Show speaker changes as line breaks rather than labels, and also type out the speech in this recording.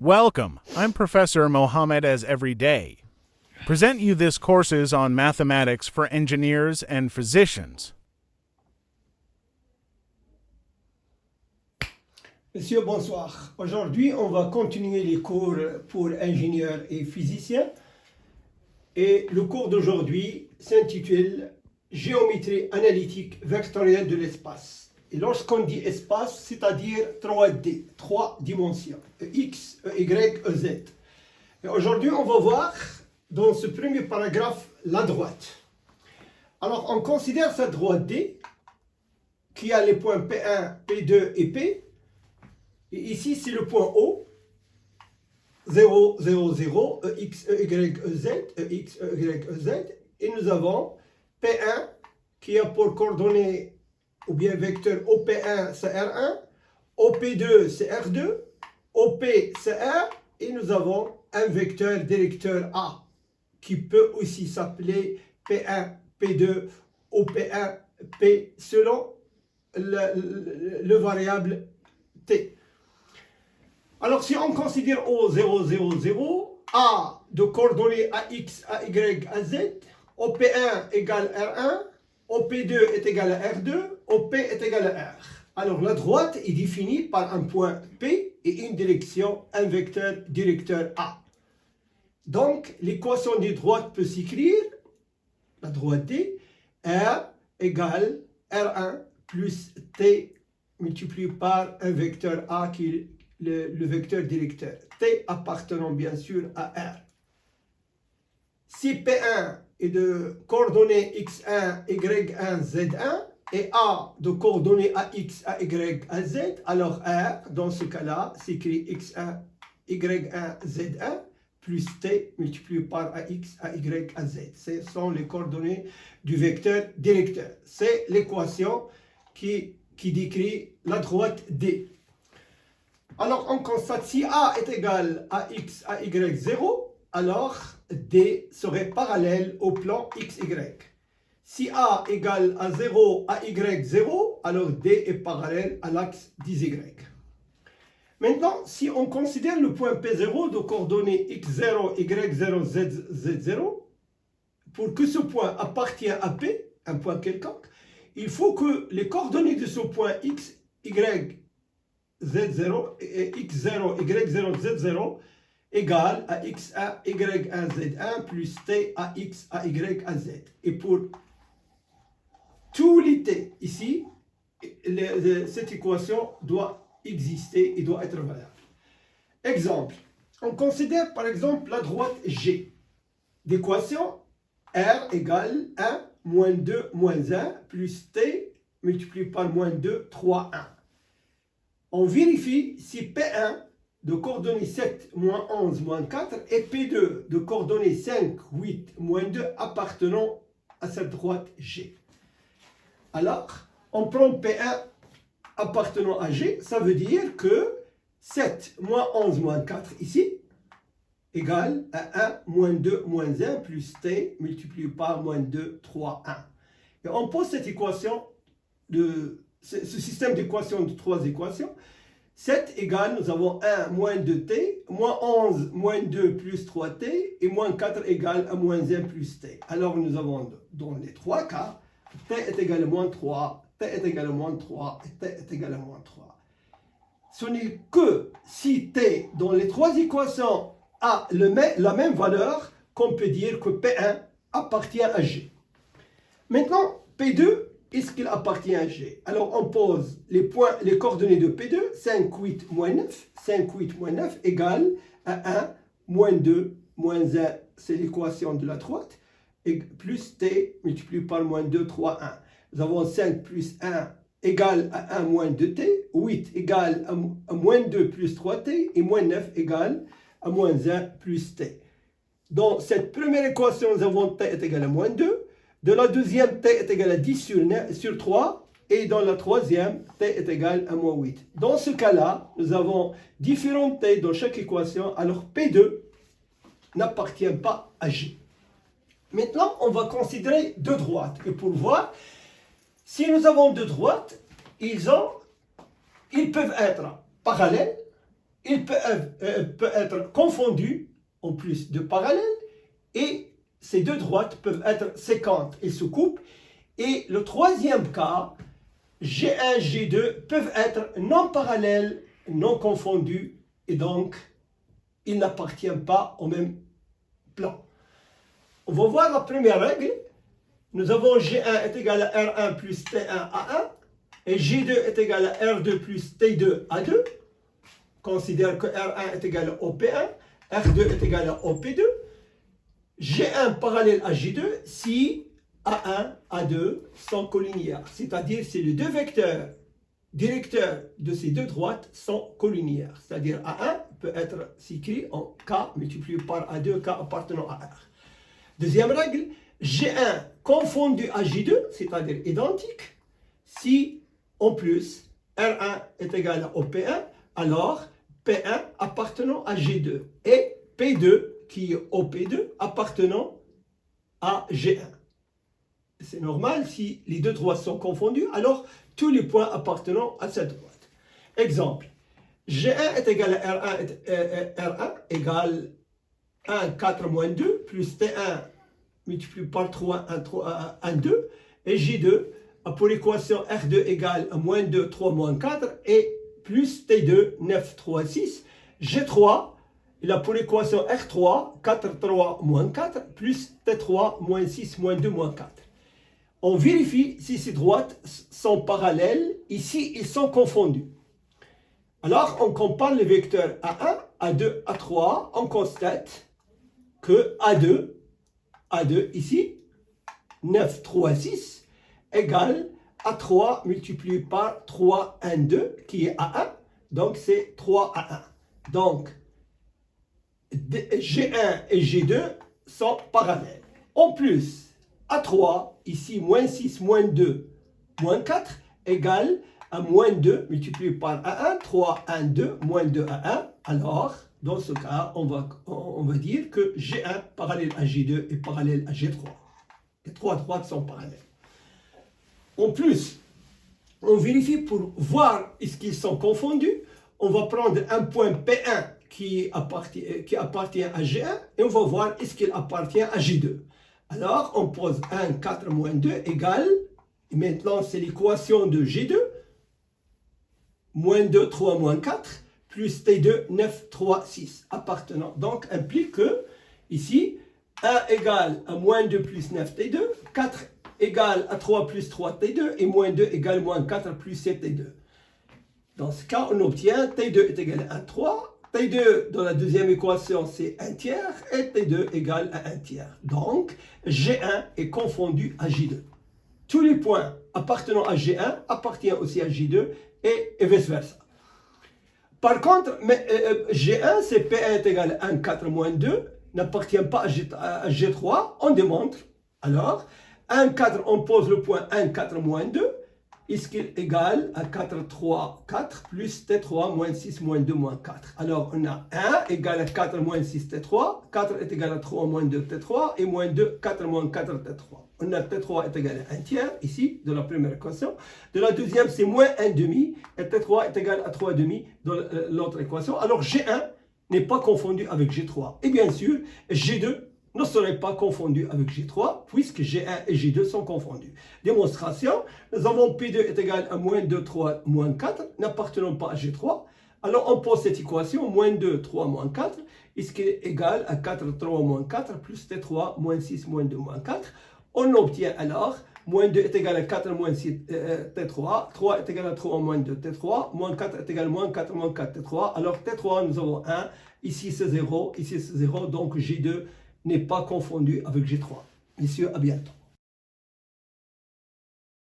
Welcome. I'm Professor Mohammed as every day. Present you this courses on mathematics for engineers and physicians.
Monsieur, bonsoir. Aujourd'hui, on va continuer les cours pour ingénieurs et physiciens. Et le cours d'aujourd'hui s'intitule Géométrie analytique vectorielle de l'espace. Et lorsqu'on dit espace, c'est-à-dire 3D, 3 dimensions, X, Y, Z. Et aujourd'hui, on va voir dans ce premier paragraphe la droite. Alors, on considère cette droite D qui a les points P1, P2 et P. Et ici, c'est le point O, 0, 0, 0, X, Y, Z, X, Y, Z. Et nous avons P1 qui a pour coordonnées ou bien vecteur OP1 c'est R1, OP2 c'est R2, OP c'est R, et nous avons un vecteur directeur A qui peut aussi s'appeler P1, P2, OP1, P selon le variable T. Alors si on considère O0, 0, 0, A de coordonnées AX, AY, AZ, OP1 égale R1, OP2 est égal à R2, OP est égal à R. Alors la droite est définie par un point P et une direction, un vecteur directeur A. Donc l'équation de droite peut s'écrire, la droite D, R égale R1 plus T multiplié par un vecteur A qui est le vecteur directeur. T appartenant bien sûr à R. Si P1 est de coordonnées x1, y1, z1 et A de coordonnées ax, ay, az, alors R, dans ce cas-là, s'écrit x1, y1, z1 plus t multiplié par ax, ay, az. Ce sont les coordonnées du vecteur directeur. C'est l'équation qui décrit la droite D. Alors on constate si A est égal à x, à y, 0, alors D serait parallèle au plan XY. Si A égale à 0, à Y 0, alors D est parallèle à l'axe d'Y. Maintenant, si on considère le point P0 de coordonnées X0, Y0, Z0, pour que ce point appartienne à P, un point quelconque, il faut que les coordonnées de ce point X, Y, Z0, X0, Y0, Z0 égale à x1, y1, z1 plus t à x, à y, à z. Et pour tous les t ici, cette équation doit exister et doit être valable. Exemple, on considère par exemple la droite G d'équation R égale 1, moins 2, moins 1 plus t multiplié par moins 2, 3, 1. On vérifie si P1 de coordonnées 7, moins 11, moins 4 et P2 de coordonnées 5, 8, moins 2 appartenant à cette droite G. Alors, on prend P1 appartenant à G, ça veut dire que 7, moins 11, moins 4 ici, égale à 1, moins 2, moins 1 plus T multiplié par moins 2, 3, 1. Et on pose cette équation, ce système d'équations de 3 équations. 7 égale, nous avons 1 moins 2t, moins 11 moins 2 plus 3t, et moins 4 égale à moins 1 plus t. Alors nous avons dans les 3 cas, t est égal à moins 3, t est égal à moins 3, et t est égal à moins 3. Ce n'est que si t dans les 3 équations a la même valeur qu'on peut dire que P1 appartient à G. Maintenant, P2, est-ce qu'il appartient à G? Alors on pose les coordonnées de P2, 5, 8, moins 9, 5, 8, moins 9 égale à 1, moins 2, moins 1, c'est l'équation de la droite, et plus t multiplié par moins 2, 3, 1. Nous avons 5 plus 1 égale à 1 moins 2t, 8 égale à moins 2 plus 3t, et moins 9 égale à moins 1 plus t. Dans cette première équation, nous avons t est égal à moins 2. De la deuxième, t est égal à 10 sur 3. Et dans la troisième, t est égal à moins 8. Dans ce cas-là, nous avons différents t dans chaque équation. Alors P2 n'appartient pas à G. Maintenant, on va considérer deux droites. Et pour voir, si nous avons deux droites, ils peuvent être parallèles il peut être confondu en plus de parallèles et ces deux droites peuvent être séquentes et se coupent. Et le troisième cas, G1, G2 peuvent être non parallèles, non confondus et donc ils n'appartiennent pas au même plan. On va voir la première règle. Nous avons G1 est égal à R1 plus T1 A1 et G2 est égal à R2 plus T2 A2. Considère que R1 est égal à OP1, R2 est égal à OP2. G1 parallèle à G2 si A1, A2 sont collinéaires. C'est-à-dire c'est les deux vecteurs directeurs de ces deux droites sont collinéaires. C'est-à-dire A1 peut être écrit en K multiplié par A2, K appartenant à R. Deuxième règle, G1 confondu à G2, c'est-à-dire identique, si en plus R1 est égal à OP1, alors P1 appartenant à G2 et P2 qui est OP2 appartenant à G1. C'est normal, si les deux droites sont confondues, alors tous les points appartenant à cette droite. Exemple, G1 est égal à R1 égale 1, 4 moins 2, plus T1 multiplié par 3, 1, 2, et J2 a pour équation R2 égale à moins 2, 3, moins 4, et plus T2, 9, 3, 6. G3, il a pour équation R3, 4, 3, moins 4, plus T3, moins 6, moins 2, moins 4. On vérifie si ces droites sont parallèles. Ici, ils sont confondus. Alors, on compare les vecteurs A1, A2, A3. On constate que A2 ici, 9, 3, 6, égale A3 multiplié par 3, 1, 2, qui est A1. Donc, c'est 3 A1. Donc, G1 et G2 sont parallèles. En plus, A3, ici, moins 6, moins 2, moins 4, égale à moins 2 multiplié par A1, 3, 1, 2, moins 2 A1. Alors, dans ce cas, on va dire que G1 parallèle à G2 est parallèle à G3. Les trois droites sont parallèles. En plus, on vérifie pour voir est-ce qu'ils sont confondus. On va prendre un point P1 qui appartient à G1 et on va voir est-ce qu'il appartient à G2. Alors, on pose 1, 4, moins 2 égale, et maintenant c'est l'équation de G2, moins 2, 3, moins 4, plus T2, 9, 3, 6, appartenant. Donc, implique que, ici, 1 égale à moins 2 plus 9 T2, 4 égale à 3 plus 3 T2, et moins 2 égale moins 4 plus 7 T2. Dans ce cas, on obtient T2 est égal à 1, 3, T2 dans la deuxième équation c'est 1 tiers et T2 égale à 1 tiers. Donc G1 est confondu à J2. Tous les points appartenant à G1 appartiennent aussi à J2 et vice versa. Par contre, G1 c'est P1 est égal à 1, 4 moins 2 n'appartient pas à G3. On démontre. Alors 1, 4 on pose le point 1, 4 moins 2. Est-ce qu'il est égal à 4, 3, 4 plus T3 moins 6 moins 2 moins 4. Alors on a 1 égale à 4 moins 6 T3, 4 est égal à 3 moins 2 T3 et moins 2, 4 moins 4 T3. On a T3 est égal à 1 tiers ici de la première équation. De la deuxième c'est moins 1 demi et T3 est égal à 3 demi dans l'autre équation. Alors G1 n'est pas confondu avec G3. Et bien sûr G2 ne serait pas confondu avec G3 puisque G1 et G2 sont confondus. Démonstration, nous avons P2 est égal à moins 2, 3, moins 4, n'appartenant pas à G3. Alors on pose cette équation, moins 2, 3, moins 4, est-ce qu'il est égal à 4, 3, moins 4, plus T3, moins 6, moins 2, moins 4. On obtient alors, moins 2 est égal à 4, moins 6, T3, 3 est égal à 3, moins 2, T3, moins 4 est égal à moins 4, moins 4, T3. Alors T3, nous avons 1, ici c'est 0, ici c'est 0, donc G2 n'est pas confondu avec G3. Messieurs, à bientôt.